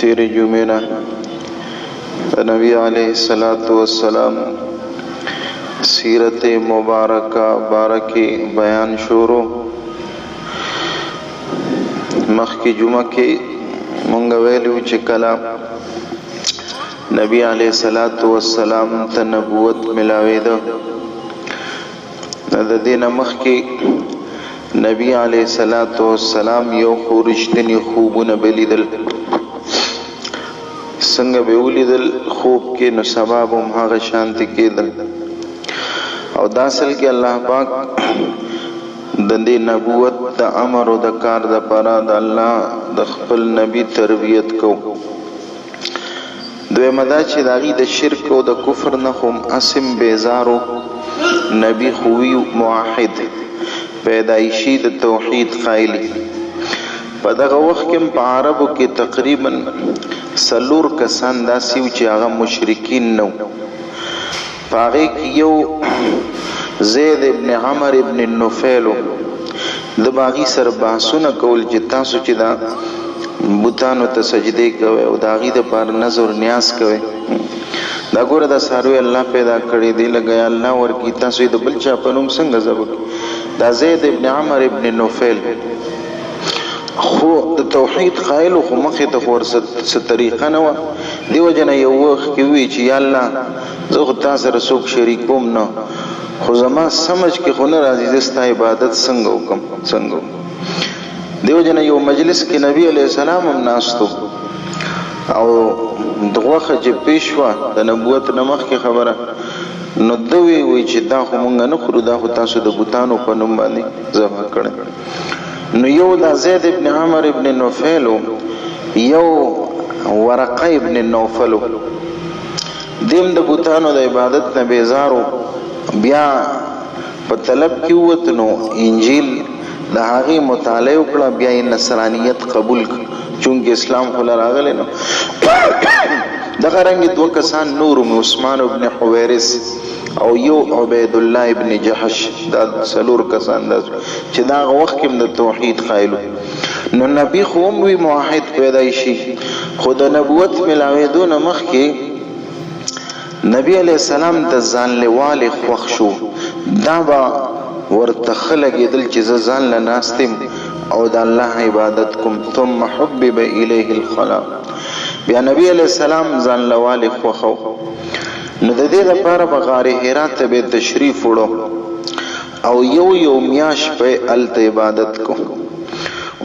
تیرے جمعہ نبی علیہ السلام سیرت مبارکہ بارکی بیان شروع مخ کی جمعہ کی منگا ویلیو چکلا نبی علیہ السلام تا نبوت ملاوی دا دین مخ کی نبی علیہ السلام یو خورشتنی خوبون بلیدل سنگ بیولیدل خوب کے نو سبابم حاغ شانتی کے دل او داسل کے اللہ پاک دندی نبوت دا امر و دا کار دا پرا دا اللہ دا خپل نبی تربیت کو دوی مدا چی داغی دا شرک و دا کفر نخوم اسم بیزارو نبی خوی معاہد پیدائشی دا توحید خائلی پا دغا وقت کم پا عربو کی تقریباً سلور کسان داسیو چی آغا مشرکین نو پاغی کی یو زید ابن عمر ابن نفیلو دباغی سر بحثونا کول جتاسو چی دا بوتانو تا سجدے کوئے او داغی دا پار نظر نیاز کوئے دا گورا دا ساروی اللہ پیدا کردی دی لگیا اللہ ورکی تاسوی دا بلچا پنوم سنگ زبک دا زید ابن عمر ابن نفیل خو د توحید قائلو خو مخی تا خور ست طریقه نوا دیو جنا یو وقت کیوی چی یا اللہ زو خود تاثر سوک شریکوم نا خو زمان سمجھ کے خو نرازی دستا عبادت سنگو کم سنگو دیو جنا یو مجلس کی نبی علیہ السلام ہم ناستو او دغوخ جب پیشوا دا نبوت نمخ کی خبره نو دوی وی چی دا خو منگا نخورو دا خو تاسو دا بوتانو پا نمبانی زبا کرن نو یو دا زید ابن عمر ابن نوفلو یو ورقه ابن نوفلو دیم دا بوتانو دا عبادت نبیزارو بیا پا طلب کیوتنو انجیل دا آغی مطالعه اکڑا بیا نصرانیت قبول چونکہ اسلام خلا راغلے نو دغه رنگی دو کسان نورم عثمان ابن حویرس او یو عبید اللہ ابن جحش دا سلور کسان دا چی دا وقت کم دا توحید خائلو نو نبی خوم وی معاہد پیدایشی خود نبوت ملاوی دون مخ کی نبی علیہ السلام دا زان لوال خوخ شو دا با ورتخلقی دل چیز زان لناستم او دا اللہ عبادت کم ثم حبب الیه الخلا بیا نبی علیہ السلام زان لوال خوخو نو د دې لپاره په غار حرا ته به تشریف وړو او یو میاش په الت عبادت کو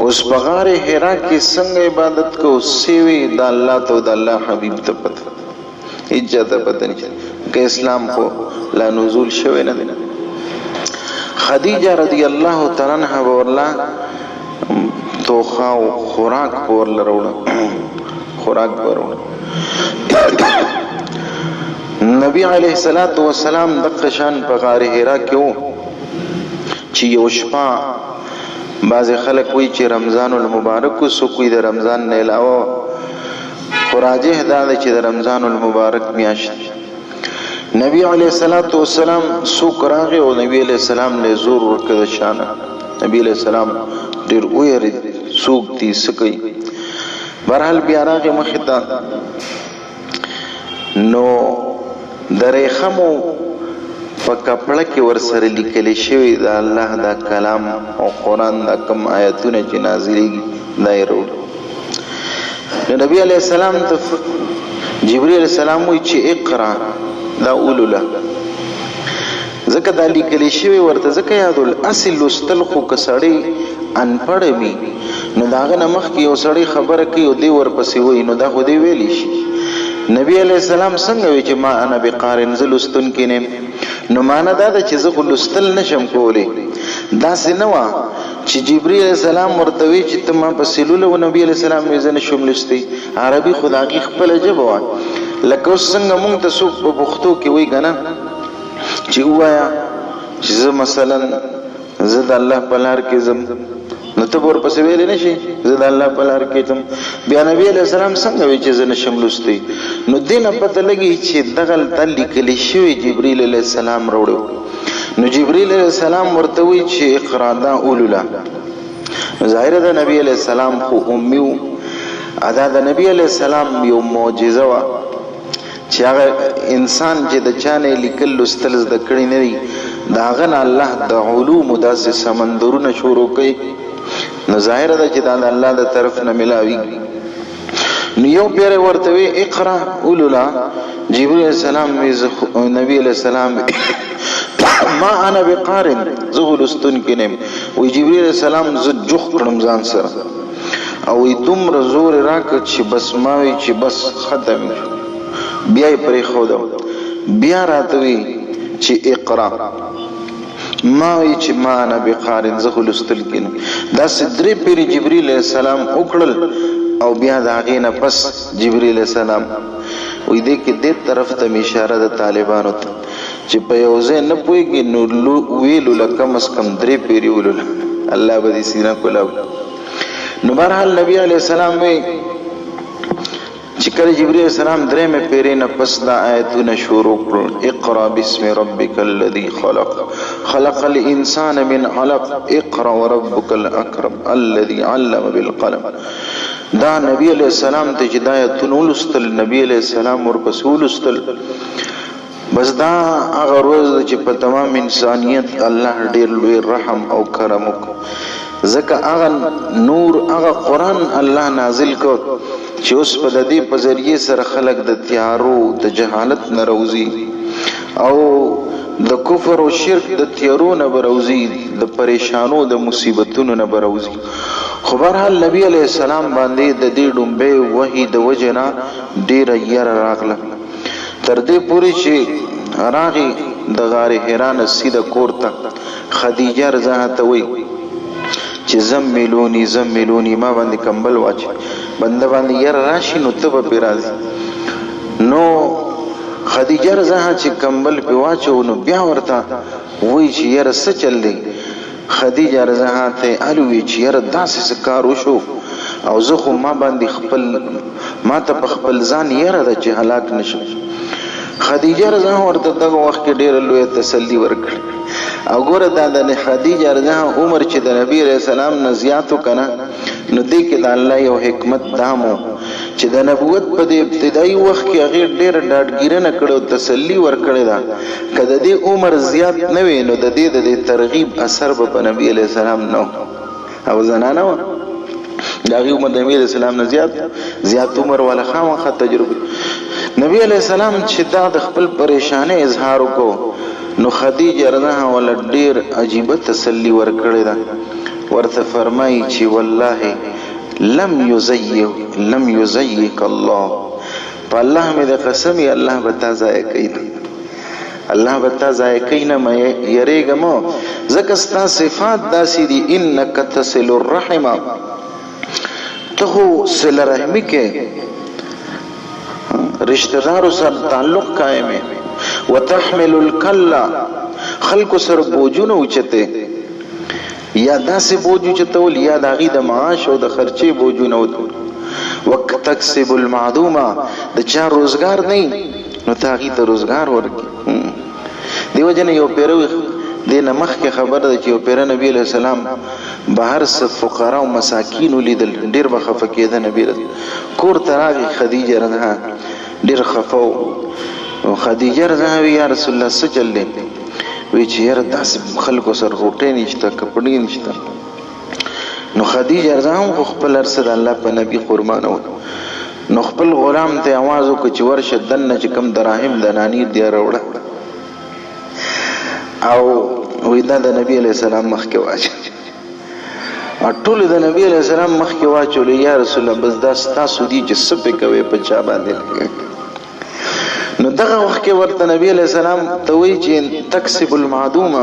اوس په غار حرا کې څنګه عبادت کو سیوی د الله ته د الله حبیب ته پته اجازه پته نه چې اسلام کو لا نزول شوی نه خدیجه رضی الله تعالی عنها ورلا توخا او خوراک پور لروړه خوراک پورونه نبی علیہ السلام دقا شان پا غار حرا کیوں چی یو شپا بعض خلق وی چی رمضان المبارکو سو کوئی دا رمضان نیلاو خراجه دادا چی دا رمضان المبارک میاشت نبی علیہ السلام سو کراغی و نبی علیہ السلام لے زور رکد شانا نبی علیہ السلام دیر اویر سوک تی سکی برحال بیاراغی مخطا نو دریخمو پا کپڑا کی ورسر لکلی شوی دا اللہ دا کلام او قرآن دا کم آیتون چی نازلی دائی روڑ نبی علیہ السلام جبریل علیہ السلام وی چی اقرا دا اولو لہ زکا دا لکلی شوی ورطا زکا یادو الاصل استلخو کساڑی انپڑ می نو داغنا مخ کی او سڑی خبر کی او دی ورپسی وی نو دا خودی ویلیش نبی علیہ السلام څنګه وی چې ما انا بقارن زلستون کینم نو معنا دا چې زه لستل نشم کولی دا سينوا چې جبرئیل علیہ السلام ورته وی چې تم په سلوله و نبی علیہ السلام یې زنه شوم لستی عربي خدای خپل جبه لکه څنګه مونږ ته سو په پښتو کې وی غنا چې وایا چې زه مثلا زه د الله په لار کې زم نو ته ور پسې ویلې نشي زه د الله په لار کې تم بیا نبی علیہ السلام څنګه وی چې زه نشم لستی نو دینه پته لګی چې دغه تعالی کلی شوی جبرئیل علیہ السلام وروړو نو جبرئیل علیہ السلام ورته وی چې اقرا دا اولولا ظاهر ده نبی علیہ السلام خو امیو ادا د نبی علیہ السلام یو معجزه وا چې هغه انسان چې د چانه لیکل لوستل زده کړی نه دی دا غن الله د علوم داسې سمندرونه شروع کوي نو ظاهر ده چې دا د الله د طرف نه ملاوي نو یو پیر ورته وی اقرا اوللا جبرئیل السلام نبی علیہ السلام ما انا بقارن زغلستون کینم وی جبرئیل السلام ز جوخ کړم ځان سره او دومره زور راکړ چې بس ماوي چې بس ختم بیا یې پرې خودم بیا راته وی چې اقرا ما وی چې ما انا بقارن زغلستل کینم دا سدري پیر جبرئیل السلام وکړل او بیا دا غینه پس جبرئیل السلام وی دې کې دې طرف ته اشاره د طالبانو ته چې په یو ځای نه پوهېږي نو ویلو له کم از کم 3 پیرې ولوله الله به دې سینه کولاو نو بهرحال نبی علیہ السلام وی چې کله جبرئیل السلام 3 پیرې نه پس دا آیتونه شروع کړل اقرا بسم ربک الذی خلق خلق الانسان من علق اقرا وربک الاکرم الذی علم بالقلم دا نبی علیہ السلام ته چې دا آیتونه ولوستل نبی علیہ السلام ورپسې ولوستل بس دا هغه روز چې په تمام انسانیت الله ډیر لوی رحم او کرم وکړ ځکه هغه نور هغه قرآن الله نازل کړ چې اوس په دې په ذریعه سره خلق د تیارو د جهالت نه روزي او د کفر او شرک د تیارو نه بروزي د پریشانو د مصیبتونو نه بروزي خو بهرحال نبی علیہ السلام باندې د دې ډومبه وحی د وجنا ډیر یې راغله تر دې پوری چې راغي د غار حرا سیده کورته خدیجه رضا ته وی چې زملونی ما باندې کمبل واچ بنده باندې ير راشي نو ته به راځي نو خدیجه رضا چې کمبل په واچو نو بیا ورته وی چې ير څه چل دی خدیجه رضا ته الوی چې ير داسې کار وشو او زه خو ما باندې خپل ما ته په خپل ځان ير د چې هلاک نشم خدیجه رضا ورته دغه وخت کې ډېر لوی تسلی ورکړ او ګوره دا د خدیجه رضا عمر چې د نبی رسول سلام نه زیاتو کنه نو دې کې د الله یو حکمت دامو چې د نبوت په دې ابتدایي وخت کې هغه ډېر ډاډګیرنه کړو تسلی ورکړی دا کله دې عمر زیات نه وي نو د دې د ترغیب اثر په نبی علیہ السلام نو او زنانه و دا غي عمر نبی علیہ السلام نه زیات عمر ولا خامخه تجربه نبی علیہ السلام چې دا د خپل پریشانه اظهار وکړو نو خدیجه رضا ول ډیر عجیب تسلی ورکړی دا ورته فرمایي چې والله لم یزیک الله په الله مې د قسمی الله بتا ځای کین الله بتا ځای کین مې یریګم زکه ستا صفات داسې دي انک تصل الرحم ته صله رحمی کې رشتہ دارو سره تعلق قائم ہے وتحمل الکلا خلق سره بوجونه اوچته یا داسې بوجو چتول یا داغي د معاش او د خرچي بوجونه وقت تکسب المعدومه د چا روزگار نه نو تاغي ته روزگار ورکی دیو جن یو پیروي د نمخ کې خبر ده چې یو پیر نبی علیہ السلام بهر څخه فقرا او مساکین لیدل ډیر بخفه کېده نبی کور تراغي خدیجه رضا ډیر خفو او خدیجه رضا یا رسول الله صلی الله علیه وی چې یاره داسې خلکو سره روټې نشته کپړې نشته نو خدیجه رضا هم خپل ارسد الله په نبی قربان و نو خپل غلام ته आवाज وکړ چې ورشه دنه چې کم دراهم د نانی دی راوړه او وی دا د نبی علیہ السلام مخ کې واچ ټول د نبی علیہ السلام مخ کې واچول یا رسول الله بس دا تاسو دي چې سپې کوي په چا باندې نو دغه وخت کې ورته نبی علیہ السلام ته وی چې تکسب المعدومه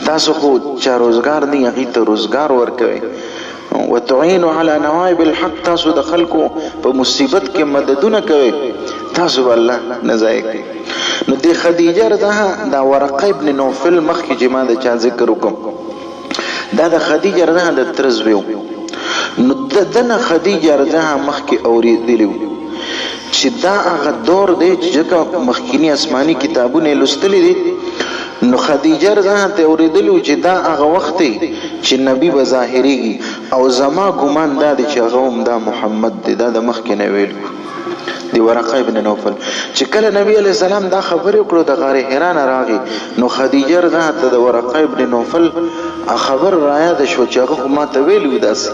تاسو خو چا روزگار نه هغه ته روزگار ورکوي وتعين على نوائب الحق تاسو د خلکو په مصیبت کې مددونه کوي تاسو الله نزای کوي نو دی خدیجه رضا دا ورقه ابن نوفل مخ کې جما د چا ذکر وکم دا د خدیجه رضا د ترزویو نو دنه خدیجه رضا مخ کې اوریدلی چې دا هغه دور دی چې مخکینی آسماني کتابونه لوستلې دي نو خدیجه رضی ته اوریدلو چې دا هغه وخت چې نبی به ظاهریږي او زما ګمان دا دی چې هغه هم دا محمد دی، دا د مخکې نه ویل دی ورقه ابن نوفل. چې کله نبی علیہ السلام دا خبرې وکړو د غار حرا نه راغی، نو خدیجه رضی ته د ورقه ابن نوفل خبر رایاد شو چې هغه ما ته ویلو داسې.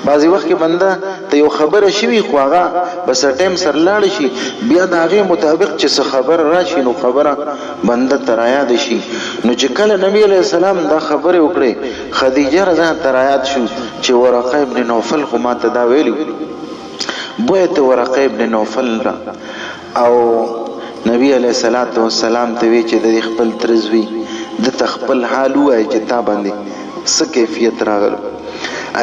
بعضې وخت کې بنده ته یو خبره شوي خو هغه بس ټایم سره لاړ شي، بیا د هغې مطابق چې څه خبره راشي نو خبره بنده ته رایاد شي. نو چې کله نبی علیہ السلام دا خبرې وکړې، خدیجه رضی ته رایاد شو چې ورقه ابن نوفل خو ما ته دا ویلو. بویت ورقه ابن نوفل را او نبی علیہ السلام ته وی چې د خپل ترزوی د تخپل حال وای چې تا باندې څه کیفیت راغلو.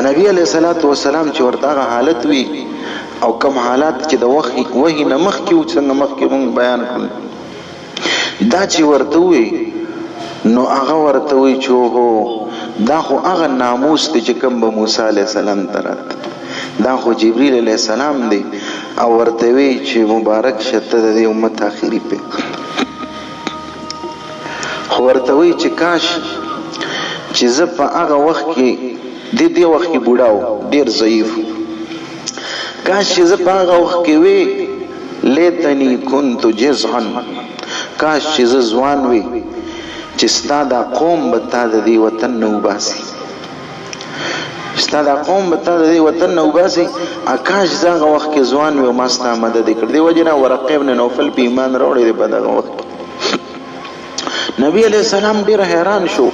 نبی علیہ السلام چې ورته حالت وی او کم حالات چې د وحی نه مخکې و څنګه مخکې مونږ بیان کړل، دا چې ورته وی نو هغه ورته وی چې هو دا خو هغه ناموس دی چې کوم به موسی علیہ السلام ته راته، دا خو جبریل علیہ السلام دی او ورته وی چې مبارک شته د امت اخیری په خو ورته وی چې کاش چې زه په هغه وخت کې د دې وخت کې بوډاو ډیر ضعیف، کاش چې زه په هغه وخت کې وی لیتنی كنت جزعا، کاش چې زه ځوان وی چې ستا دا قوم به تا د دې وطن نه وباسي، ستا دا قوم به تا د دې وطن نه وباسي. کاش زه هغه وخت کې ځوان وی او ما ستا مدد کړ. دې وجې نه ورقه ابن نوفل په ایمان راوړی دی په دغه وخت. نبی علیہ السلام ډیر حیران شو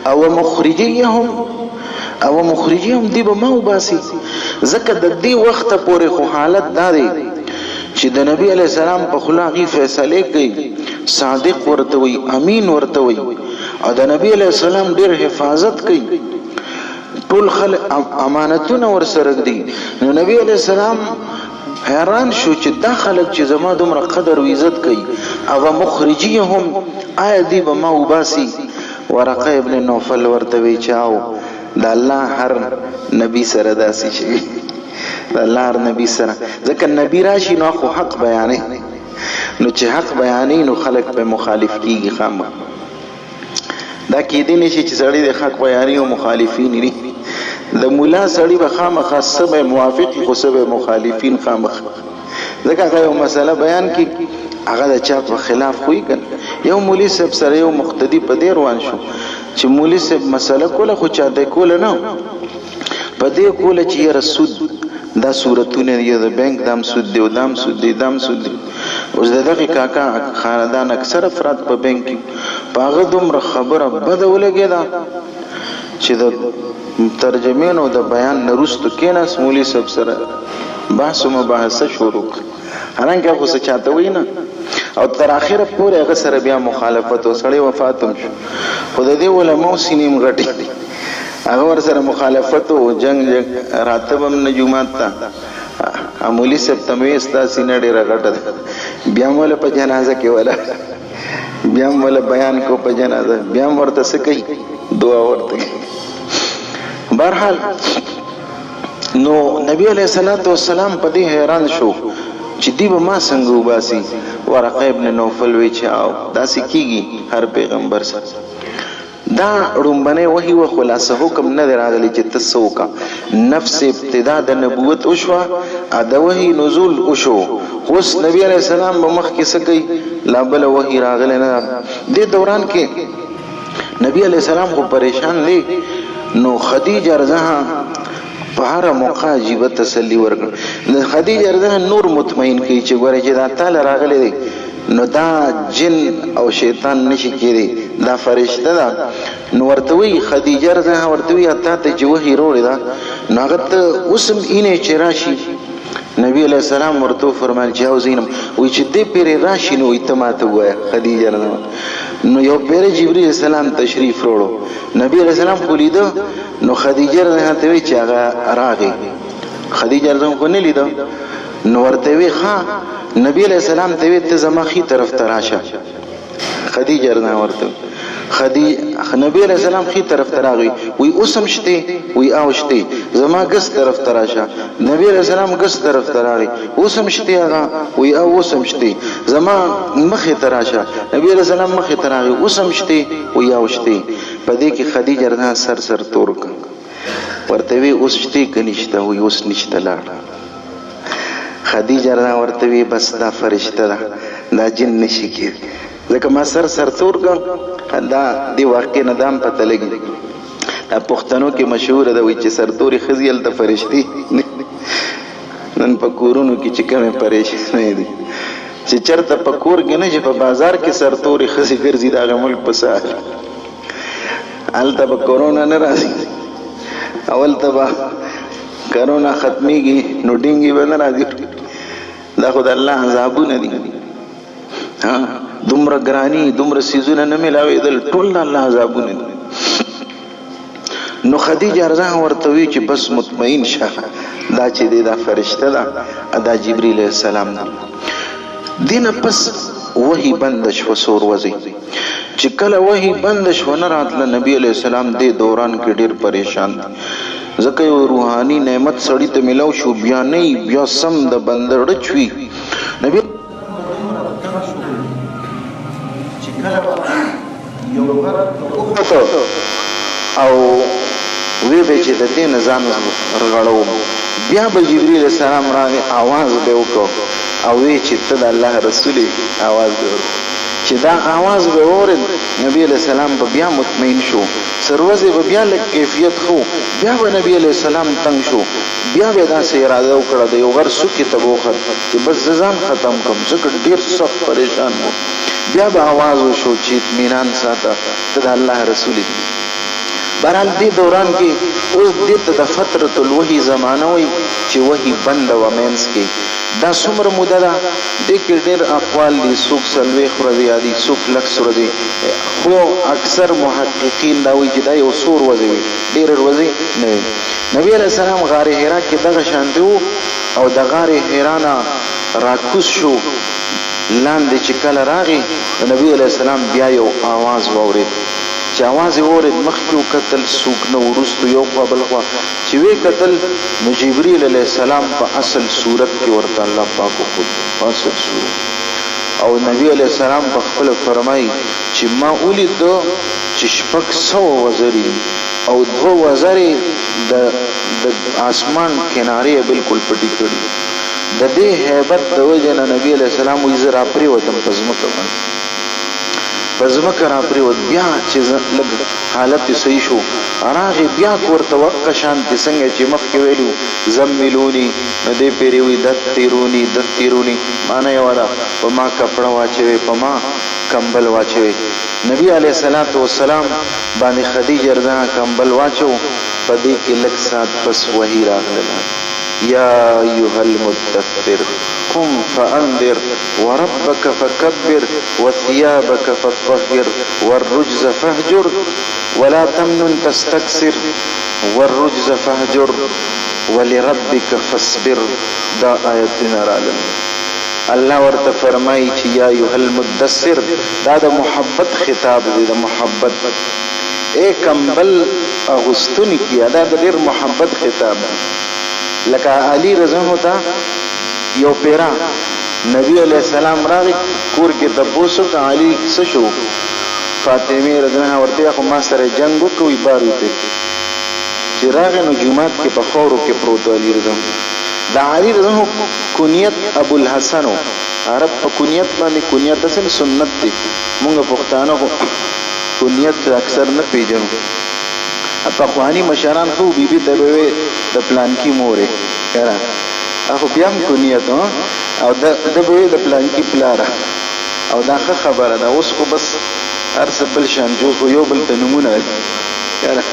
او مخرجیهم دی به ما وباسي، ځکه د دې وخت پورې خو حالت دا دی چې د نبی علیہ السلام په خلاغي فیصله کوي، صادق ورته وي، امین ورته وي او د نبی علیہ السلام ډیر حفاظت کوي، ټول خلک امانتونه ورسره دي. نو نبی علیہ السلام حیران شو چې دا خلک چې زما دومره قدر و عزت کوي او مخرجیهم آیا دی به ما وباسي. ورقه ابن نوفل ورته وی چاو د الله هر نبی سره داسې شي، د الله هر نبی سره، ځکه نبی راشي نو خو حق بیانې، نو چې حق بیانې نو خلک په مخالف کیږي. خامخ دا کېدی نشي چې سړی د حق بیانې او مخالفین وي. د مولا سړی به خامخا سبه موافق خو سبه مخالفین خامخ، ځکه هغه یو مسله بیان کی هغه د چا په خلاف خوې کړ. یو مولوی صاحب سره یو مقتدی په دې روان شو چې مولوی صاحب مسله کوله خو چا د کوله نه په دې کوله چې یې رسول دا صورتونه یو د بانک دام سود دی او دام سود دی دام سود دی. اوس دغه کاکا خاندان اکثر افراد په بانک کې په هغه دومره خبره بده ولګېده چې د ترجمین او د بیان نرستو کېناس مولوی صاحب سره بحث و مباحثه شروع کړه، حالانکه خو څه چاته وی نه او تر اخره پورې هغه سره بیا مخالفت او سړی وفات هم شو. خو د دې علماو سینې مغټي هغه ور سره مخالفت او جنگ راتب هم نه جمعات ته مولوی صاحب تموي ستا سینه ډېره غټه، بیا مولا په جنازه کې ولا بیا مولا بیان کو په جنازه، بیا ورته څه کوي دعا ورته. بهرحال نو نبی علیہ السلام په دې حیران شو چې دی به ما څنګه وباسي. ورقه ابن نوفل وی چې او داسې کیږي هر پیغمبر سره. دا رومبنه وحی و خلاصه حکم نه راغلی چې تاسو کا نفس ابتدا د نبوت او شو د وحی نزول او شو. اوس نبی علیہ السلام په مخ کې سکی لا بل وحی راغلی نه. د دوران کې نبی علیہ السلام خو پریشان دی، نو خدیجه رضاها په هر موقع عجیبه تسلی ورکړه. خدیجه رضاها نور مطمئن کی چې ګوره چې دا تعالی راغلی دی نو دا جن او شیطان نشي کېدی، دا فرشته ده. نو ورته وی خدیجه رضاها ورته وی اته ته چې وحی وروړي دا نو هغه ته اوسم اینه چې راشي. نبی علیہ السلام ورته فرمایل چې او زینب وی چې دې پیر راشي نو ایته ماته وای خدیجه رضاها. نو یو پیر جبرئیل السلام تشریف وروړو، نبی علیہ السلام خو لیدو نو خدیجه رضاها ته وی چې هغه راغی. خدیجه رضاها خو نه لیدو نو ورته وی ها نبی علیہ السلام ته وی ته زما خي طرف ته راشه. خدیجه رضاها ورته نبی علیہ السلام خی طرف تراغی وی اوسم شته وی او شته زما ګس طرف تراشه نبی علیہ السلام ګس طرف تراغی اوسم شته هغه وی او اوسم شته زما مخې تراشه نبی علیہ السلام مخې تراغی اوسم شته وی او شته په دې کې خدیجه رضا سر تور ورته وی اوس شته کنيشته وی اوس نشته لاړه خدیجه رضا ورته وی بس دا فرشته ده دا جن نشي کېږي ځکه ما سر تور دا دی واقع نه دام پته لګي دا پښتنو کې مشهور ده وي چې سرتوري ښځې هلته فرشتي نن په کورونو کې چې کومې پریشانۍ دي چې چېرته په کور کې نه چې په بازار کې سرتوري ښځې ګرځي د هغه ملک په سهار هلته به کرونا نه راځي اولته به کرونا ختمیږي نو ډینګي به نه راځي دا خو د الله عذابونه دي دومره ګرانی دومره سیزونه نه ملاوېدل ټول د الله عذابونه دي نو خدیجه رضا ورته وی چې بس مطمئن شه دا چې دی دا فرشته ده دا جبرئیل علیه السلام ده دینه پس وحی بند شو سور وځي چې کله وحی بند شو نه راتله نبی علیه السلام دې دوران کې ډیر پریشان ځکه یو روحاني نعمت سړی ته ملاو شو بیا نه بیا سم د بندر ډچوي نبی او وی به چې د دې نظام رغړو بیا به جبرئیل السلام راغی आवाज به وکړو او وی چې ته د الله رسول आवाज ورو چې دا आवाज به اورید نبی علیہ السلام به بیا مطمئن شو سروزه به بیا لک کیفیت خو بیا به نبی علیہ السلام تنگ شو بیا به دا سه اراده وکړه د یو غر سکه تبوخت چې بس ځان ختم کوم ځکه ډیر سخت پریشان وو بیا به आवाज وشو چې اطمینان ساته د الله رسول دی بهرحال دې دوران کې اوس دې ته د فترة الوحی زمانه وي چې وحی بند و مینس کې دا څومره موده ده دې کې ډېر اقوال دي څوک څلوېښت ورځې دي څوک لس ورځې خو اکثر محققین دا وایي چې دا یو څو ورځې وي ډېرې ورځې نه وي نبی علیه السلام غار حرا کې دغه شانتي وو او د غار حرا نه راکوز شو لاندې چې کله راغی نبی علیه السلام بیا یو آواز واورید چې आवाज اورید مخکې وکتل څوک نه وروستو یو خوا بل خوا چې وی کتل نو جبرئیل علیه السلام په اصل صورت کې ورته الله پاک خود په اصل صورت او نبی علیه السلام په خپل فرمایي چې ما ولید چې 600 وزري او 2 وزري د اسمان کنارې بالکل پټي کړي د دې hebat د وجه نه نبی علیه السلام وی زرا پری وتم پزمکه باندې پزمکه را پری ود بیا چې لګ حالت صحیح شو راغی بیا ورته وقت شانتی څنګه چې مخکې ویلو زملونی نه دې پیری وی دتیرونی معنی یو ده په ما کپڑا واچوي په ما کمبل واچوي نبی علیه الصلاۃ والسلام باندې خدیجه رضا کمبل واچو په دې کې لږ سات پس وحی راغله یا ایها المدثر قم فانذر وربك فكبر وثيابك فطهر والرجز فاهجر ولا تمنن تستكثر والرجز فاهجر ولربك فاصبر دا آیتنا راغلي الله ورته فرمایي چې یا ایها المدثر دا د محبت خطاب دی د محبت اے کمبل اغستونی کیا دا د ډیر محبت خطاب لکه علی رضی الله عنه یو پیرا نبی علیہ السلام راغی کور کې د بوسو ته علی څه شو فاطمه رضی الله عنها ورته خو ما سره جنگ وکوي بارو ته چې راغی نو جمعات کې په خورو کې پروت علی رضی الله دا علی رضی الله کنیت ابو الحسن عرب په کنیت باندې کنیت اصل سنت دی مونږ پښتانه خو کنیت اکثر نه پیژنو په خواني مشران خو بیبي ته به د پلان کې مورې یاره اخو بیا هم کنیت او د به د پلان کې پلاره او دا خبره ده اوس خو بس هر څه بل شان جو خو یو بل ته نمونه یاره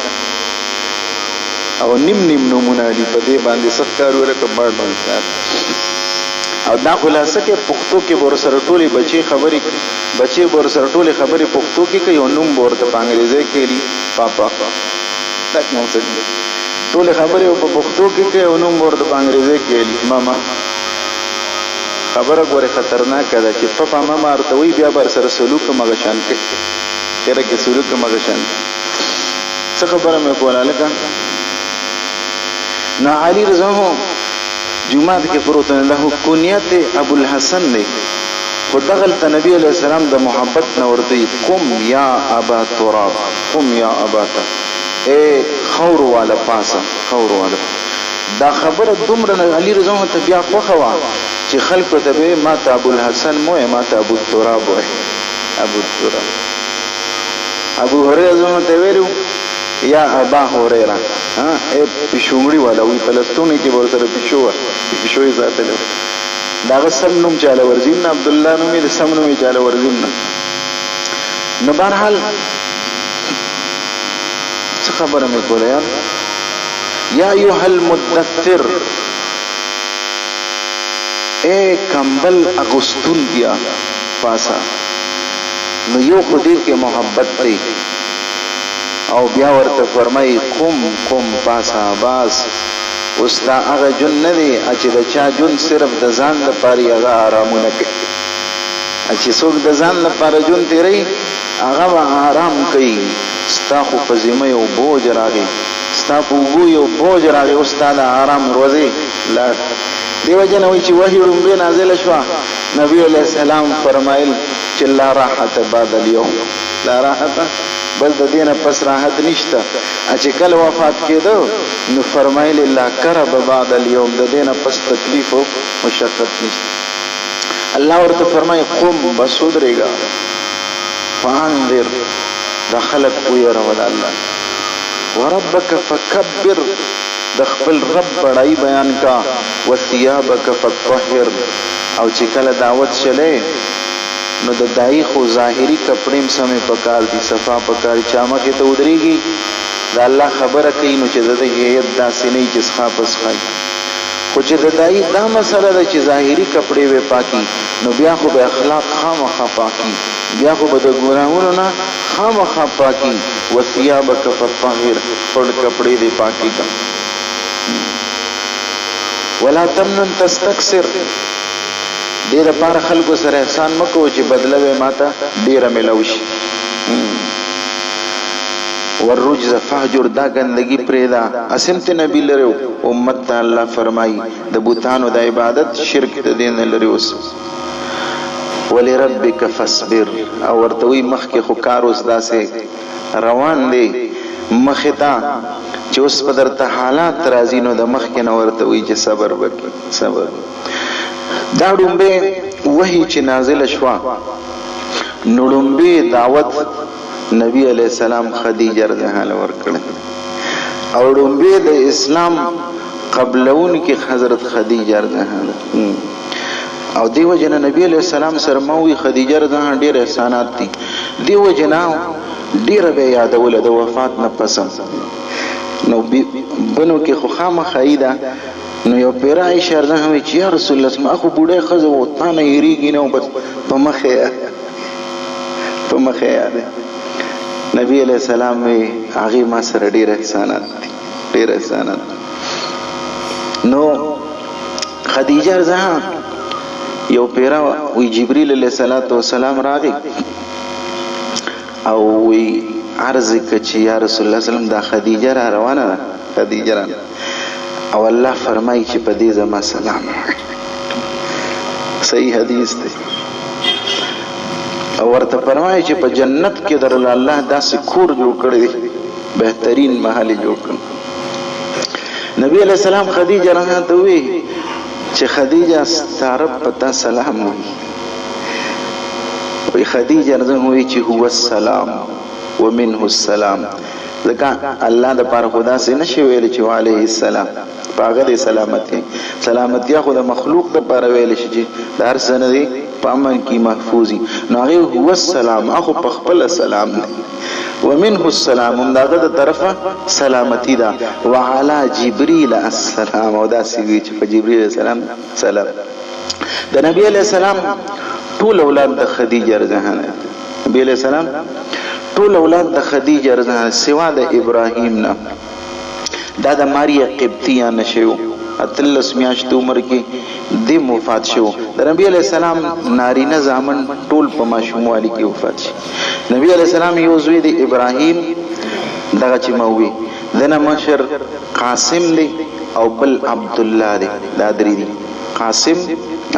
او نیم نمونه دي په دې باندې سخت کار ورکه باندې او دا خلاصه کې پښتو کې ور سره ټولې بچي ور سره ټولې خبرې پښتو کې کوي او نوم ورته په انګریزي کې لري پاپا تک مو څه ټولې خبرې په پښتو کې کوي او نوم ورته په انګریزي کې لري ماما خبره ګوره خطرناک ده چې پاپا ماما ورته وی بیا بر سره سلوک مغه شان کې تیره کې سورو کې مګه شان څه خبره مې کوله لکه نو علي رضا هو جمعات کې پروت له کنیت ابو الحسن دی خو دغلته نبی علیہ السلام د محبت نه ورته قم یا ابا تراب قم یا ابا اے خور والا پاسه خور والا دا خبره دومره علي رضا ته بیا خوښه وه چې خلکو ته به ما ته ابو الحسن مو ما ته ابو تراب وای ابو تراب ابو هريره ته ویلو یا ابا هريره اے پښومړي والا وی فلسطیني کې ورته پښوې ذاتله داغه سم نوم چاله ورزین عبد الله نوم یې سم نوم چاله ورزین نو بهرحال څه خبره مې کوله یار یا ایها المدثر اے کمبل اغوستون بیا پاسا نو یو خدای کې محبت دی او بیا ورته فرمای قم پاسا باز اوس دا هغه جون نه دی چې د چا جون صرف د ځان لپاره هغه آرامونه کوي چې څوک د ځان لپاره جون تیری هغه آرام کوي ستا خو په ذمه یو بوج راغی ستا په اوږو یو بوج راغی اوس تا د آرام روزي لاړ دیو جن وایي چې وحی لومړی نازله شوه نبی علیه السلام فرمایل چې لا راحت بعد اليوم لا راحت بل د دینه پس راحت نشته چې کله وفات کېدو نو فرمایلی لا کرب بعد اليوم د دینه پس تکلیف او مشقت نشته الله ورته فرمایي قم بس ودرېږه فانذر دا خلق ویروه الله وربک فکبر د خپل رب بڑائی بیان کا وثيابک فطهر او چې کله دعوت چلے نو د دای خو ظاهری کپڑیم سمې پکار دي صفا پکار چامه کې ته ودرېږي دا الله خبره کوي نو چې د هیئت داسې نه چې څخه پس خای خو چې د دای دا مسله ده چې ظاهری کپڑے و پاکي نو بیا خو به اخلاق خامخا پاکي بیا خو به د ګناهونو نه خامخا پاکي وثيابک فطهر خپل کپڑے دې پاکي کا ولا تمنن تستكثر دې لپاره خلکو سره احسان مکو چې بدله وې ماته ډیره ملوشي والرجز فهجر دا گندگی پریدا اسمت نبی لرو امت ته الله فرمای د بوتانو د عبادت شرک ته دین لري اوس ولربک فاصبر او ورتوي مخکې خو کار اوس داسې روان دی مختا چې اوس په درته حالات راځي نو د مخکې نه ورتوي چې صبر وکړي صبر دا ډومبه وحی چې نازل شوا نړومبه دعوت نبی علیہ السلام خدیجه رضی الله ورکړه او ډومبه د اسلام قبلون کې حضرت خدیجه رضی الله او دیو جن نبی علیہ السلام سره موي خدیجه رضی الله ډېر احسانات دي دیو جن ډېر به یادول د وفات نه پسند نو بنو کې خو خامخایدا نو یو پیرا عائشہ رضی الله عنها چې یا رسول الله ما خو بوډه خزه و تا نه یریږي نو بس په مخه نبی علیہ السلام وی هغه ما سره ډیر احسانات نو خدیجه رضی یو پیرا وی جبرئیل علیہ السلام راغی او وی عرض کچ یا رسول الله سلام دا خدیجه را روانه خدیجه را او الله فرمایي چې په دې زما سلام صحیح حدیث دی او ورته فرمایي چې په جنت کې در الله داسې کور جوړ کړی بهترین محل جوړ کړ نبی علیہ السلام خدیجه رضی ته وی چې خدیجه ستارب پتا سلام وی خدیجه رضی وی چې هو السلام ومنه السلام ځکه الله د پاره خدا سي نشي ویل چې عليه السلام پاغه سلامتی خو د مخلوق د پاره ویل شي چې د هر څه نه پامن کی محفوظي نو هغه هو السلام اخو په خپل سلام دی ومنه السلام داغه د طرفه سلامتی دا وعلى جبريل السلام او دا سی وی چې په جبريل السلام سلام د نبی عليه السلام ټول اولاد د خدیجه رضی الله عنها نبی عليه السلام ټول اولاد د خدیجه رضی الله عنها سوا د ابراهیم نه دا د ماریا قبطیه نشو اتلس میاشت عمر کې د وفات شو د نبی علیہ السلام نارینه زامن ټول په ماشوموالي کې وفات شي نبی علیہ السلام یو زوی دی ابراهیم دغه چې مووي دنه مشر قاسم دی او بل عبد الله دی دا درې دي قاسم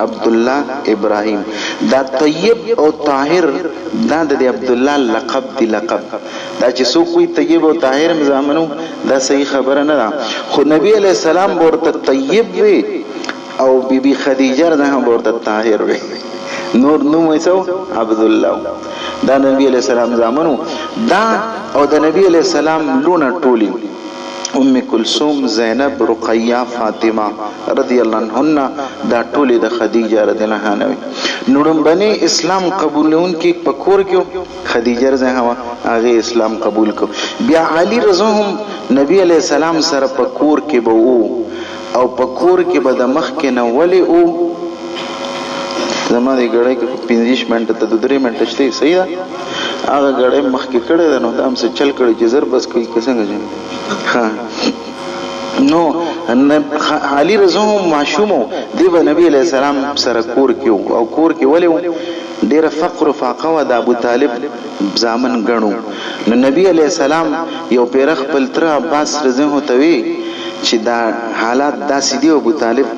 عبد الله ابراهیم دا طیب او طاهر دا د عبد الله لقب دی لقب دا چې څوک وي طیب او طاهر مزامنو دا صحیح خبره نه ده خو نبی علیہ السلام ورته طیب وي او بیبي خدیجه رضی ورته طاهر وي نور نوم ایسو عبد الله دا نبی علیہ السلام زامنو دا او د نبی علیہ السلام لونه ټولی ام کلثوم زینب رقیہ فاطمه رضی الله عنهن دا ټولی د خدیجه رضی الله عنها نورم بنی اسلام قبولون کی پکور کیو خدیجه رضی الله هغه اسلام قبول کو بیا علی رضی الله نبی علیہ السلام سره پکور کې بو او پکور کې به د مخ کې نه ولی او زما دی غړې کې 15 منټه ته 3 منټه شته صحیح ده هغه غړې مخ کې کړه ده نو دا هم څه چل کړي چې زر بس کوي څنګه ها نو علي رضی معشومو دی نبی علیہ السلام سره کور کې او کور کې ولې ډیر فقر فاقه و د ابو طالب زامن غنو نو نبی علیہ السلام یو پیرخ خپل تر عباس رضی الله توي چې دا حالات داسې دی ابو طالب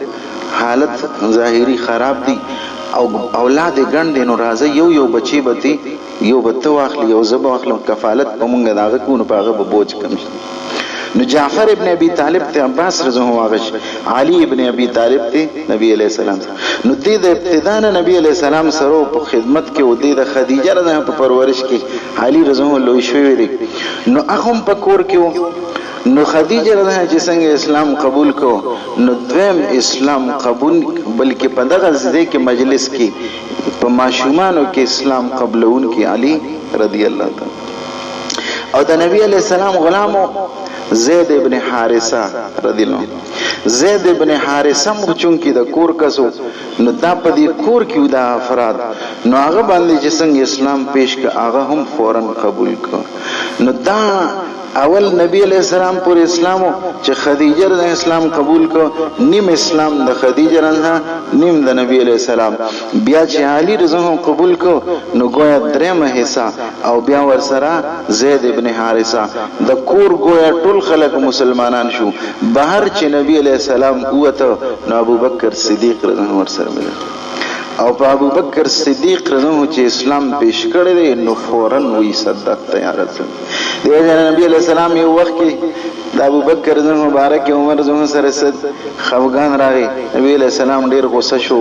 حالت ظاهری خراب دی او اولاد ګڼ دي نو راځي یو بچي بتی یو بته واخلي یو زب واخلم کفالت په مونږه داغه کو نو پاغه به بوج کم نو جعفر ابن ابي طالب ته عباس رضی الله عنه علي ابن ابي طالب ته نبی عليه السلام نو دې د ابتداء نبی عليه السلام سره په خدمت کې او د خدیجه رضی الله په پرورش کې علي رضی الله لوی شوی دی نو هغه په کور کې نو خدیجه رضی الله چې څنګه اسلام قبول کو نو دویم اسلام قبول بلکې په دغه ځای کې مجلس کې په ماشومانو کې اسلام قبولون کې علي رضی الله تعالی او د نبی علیہ السلام غلامو زید ابن حارثه رضی الله زید ابن حارثه مرچون کې د کور کسو نو دا په دې کور کې دا افراد نو هغه باندې چې څنګه اسلام پیش ک هغه هم فورن قبول ک نو دا اول نبی علیہ السلام پر اسلامو چې خدیجه رضی اسلام قبول کو نیم اسلام د خدیجه رضی نیم د نبی علیہ السلام بیا چې علی رضی قبول کو نو گویا درېمه حصہ او بیا ور سره زید ابن حارثه د کور گویا ټول خلک مسلمانان شو بهر چې نبی علیہ السلام اوته نو ابوبکر صدیق رضی ور سره مل او په ابوبکر صدیق رضی الله چې اسلام پیش کړی دی نو فورن وی صدق تیار شو دی نبی علیہ السلام یو وخت کې د ابوبکر رضی الله مبارک عمر رضی الله سره صد خفغان راغی نبی علیہ السلام ډیر غوسه شو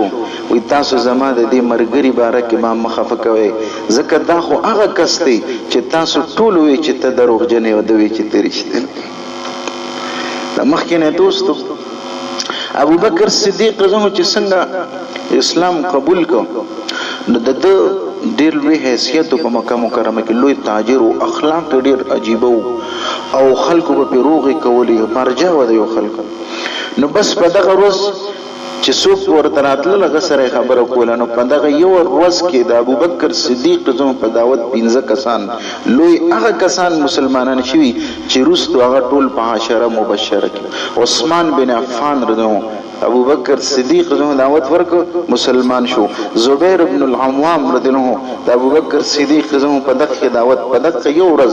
وی تاسو زما د دې مرګري بارک ما مخفه کوي ځکه دا خو هغه کس دی چې تاسو ټول وی چې ته دروغجن او دوی چې ترشته د مخکینه دوستو ابوبکر صدیق رضی الله چې څنګه اسلام قبول کو نو د ډیر لوی حیثیت په مکه مکرمه کې لوی تاجر او اخلاق ډیر عجیب او خلکو په روغي کولی مرجع و د یو خلکو نو بس په دغه ورځ چې څوک ورته راتله لږ سره خبره کوله نو په دغه یو ورځ کې د ابوبکر صدیق رضی الله په دعوت 15 کسان لوی هغه کسان مسلمانان شوي چې روستو هغه ټول په 10 مبشره کې عثمان بن عفان رضی الله ابوبکر صدیق رضی الله دعوت ورک مسلمان شو زبیر ابن العوام رضی الله د ابوبکر صدیق رضی الله په دغه دعوت په دغه یو ورځ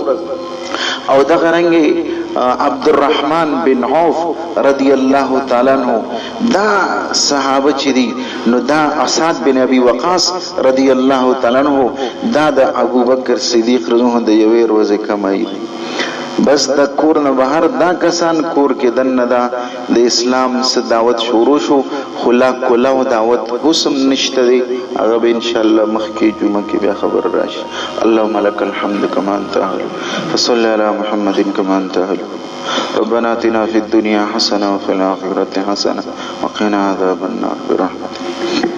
او دغه رنګي عبد الرحمن بن عوف رضی الله تعالی عنہ دا صحابه چې دي نو دا اسعد بن ابي وقاص رضی الله تعالی عنہ دا د ابوبکر صدیق رضی الله د یوې ورځې کمای بس د کور نه بهر دا کسان کور کې دنه دا د اسلام س دعوت شروع شو خلا کلا دعوت حسم نشته دی هغه به ان شاء الله مخکې جمعه کې بیا خبر راشي اللهم لك الحمد كما انت اهل فصل على محمد كما انت اهل ربنا آتنا في الدنيا حسنه وفي الاخره حسنه وقنا عذاب النار برحمتك